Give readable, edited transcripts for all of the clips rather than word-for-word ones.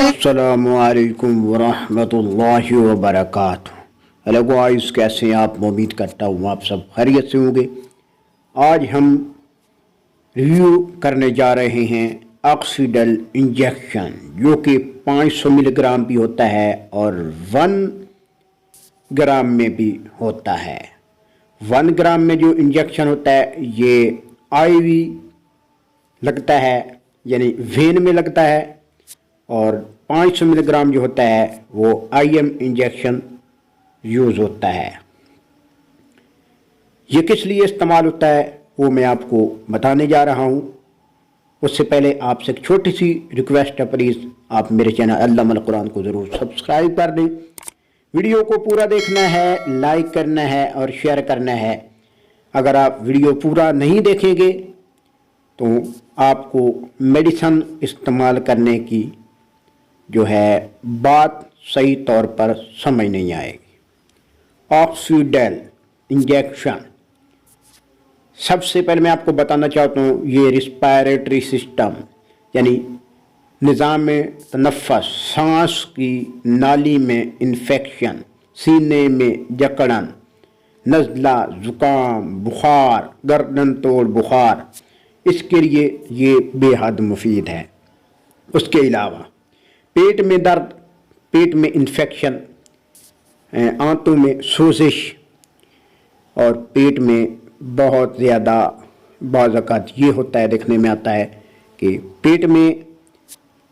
السلام علیکم ورحمۃ اللہ وبرکاتہ۔ ہیلو گائز، کیسے ہیں آپ؟ امید کرتا ہوں آپ سب خیریت سے ہوں گے۔ آج ہم ریویو کرنے جا رہے ہیں آکسیڈل انجیکشن، جو کہ 500 ملی گرام بھی ہوتا ہے اور 1 گرام میں بھی ہوتا ہے۔ 1 گرام میں جو انجیکشن ہوتا ہے یہ آئی وی لگتا ہے، یعنی وین میں لگتا ہے، اور 500 ملی گرام جو ہوتا ہے وہ آئی ایم انجیکشن یوز ہوتا ہے۔ یہ کس لیے استعمال ہوتا ہے وہ میں آپ کو بتانے جا رہا ہوں۔ اس سے پہلے آپ سے ایک چھوٹی سی ریکویسٹ ہے، پلیز آپ میرے چینل علامہ القرآن کو ضرور سبسکرائب کر دیں۔ ویڈیو کو پورا دیکھنا ہے، لائک کرنا ہے اور شیئر کرنا ہے۔ اگر آپ ویڈیو پورا نہیں دیکھیں گے تو آپ کو میڈیسن استعمال کرنے کی جو ہے بات صحیح طور پر سمجھ نہیں آئے گی۔ آکسیڈل انجیکشن، سب سے پہلے میں آپ کو بتانا چاہتا ہوں، یہ ریسپائریٹری سسٹم یعنی نظام تنفس، سانس کی نالی میں انفیکشن، سینے میں جکڑن، نزلہ، زکام، بخار، گردن توڑ بخار، اس کے لیے یہ بے حد مفید ہے۔ اس کے علاوہ پیٹ میں درد، پیٹ میں انفیکشن، آنتوں میں سوزش اور پیٹ میں بہت زیادہ بعض اوقات یہ ہوتا ہے، دیکھنے میں آتا ہے کہ پیٹ میں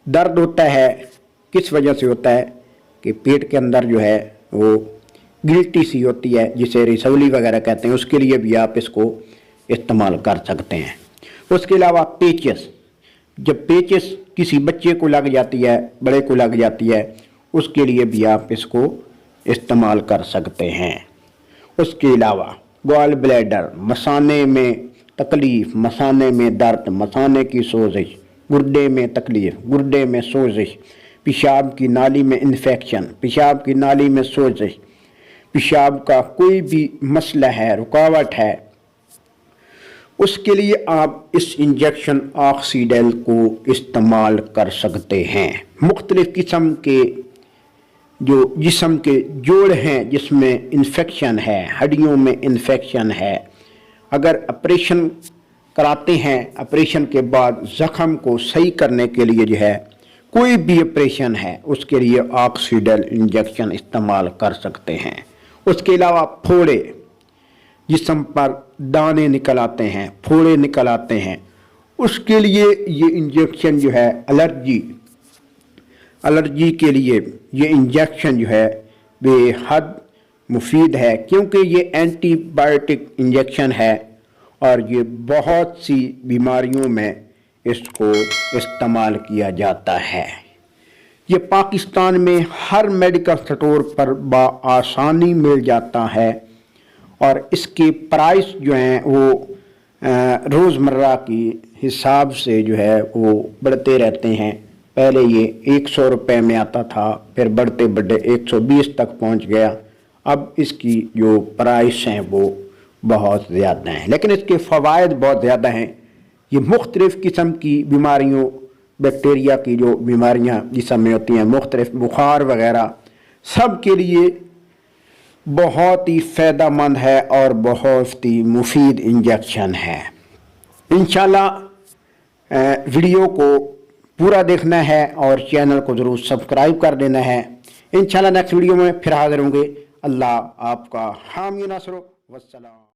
درد ہوتا ہے۔ کس وجہ سے ہوتا ہے کہ پیٹ کے اندر جو ہے وہ گلٹی سی ہوتی ہے، جسے رسولی وغیرہ کہتے ہیں، اس کے لیے بھی آپ اس کو استعمال کر سکتے ہیں۔ اس کے علاوہ پیچس، جب پیچس کسی بچے کو لگ جاتی ہے، بڑے کو لگ جاتی ہے، اس کے لیے بھی آپ اس کو استعمال کر سکتے ہیں۔ اس کے علاوہ گال بلیڈر، مثانے میں تکلیف، مثانے میں درد، مثانے کی سوزش، گردے میں تکلیف، گردے میں سوزش، پیشاب کی نالی میں انفیکشن، پیشاب کی نالی میں سوزش، پیشاب کا کوئی بھی مسئلہ ہے، رکاوٹ ہے، اس کے لیے آپ اس انجیکشن آکسیڈل کو استعمال کر سکتے ہیں۔ مختلف قسم کے جو جسم کے جوڑ ہیں جس میں انفیکشن ہے، ہڈیوں میں انفیکشن ہے، اگر آپریشن کراتے ہیں، آپریشن کے بعد زخم کو صحیح کرنے کے لیے جو ہے کوئی بھی آپریشن ہے، اس کے لیے آکسیڈل انجیکشن استعمال کر سکتے ہیں۔ اس کے علاوہ پھوڑے، جسم پر دانے نکل آتے ہیں، پھوڑے نکل آتے ہیں، اس کے لیے یہ انجیکشن جو ہے الرجی کے لیے یہ انجیکشن جو ہے بے حد مفید ہے، کیونکہ یہ اینٹی بائیوٹک انجیکشن ہے اور یہ بہت سی بیماریوں میں اس کو استعمال کیا جاتا ہے۔ یہ پاکستان میں ہر میڈیکل سٹور پر بآسانی مل جاتا ہے اور اس کے پرائس جو ہیں وہ روزمرہ کی حساب سے جو ہے وہ بڑھتے رہتے ہیں۔ پہلے یہ 100 روپے میں آتا تھا، پھر بڑھتے 120 تک پہنچ گیا۔ اب اس کی جو پرائس ہیں وہ بہت زیادہ ہیں، لیکن اس کے فوائد بہت زیادہ ہیں۔ یہ مختلف قسم کی بیماریوں، بیکٹیریا کی جو بیماریاں جسم میں ہوتی ہیں، مختلف بخار وغیرہ، سب کے لیے بہت ہی فائدہ مند ہے اور بہت ہی مفید انجیکشن ہے۔ انشاءاللہ ویڈیو کو پورا دیکھنا ہے اور چینل کو ضرور سبسکرائب کر دینا ہے۔ انشاءاللہ نیکسٹ ویڈیو میں پھر حاضر ہوں گے۔ اللہ آپ کا حامی ناصر، والسلام۔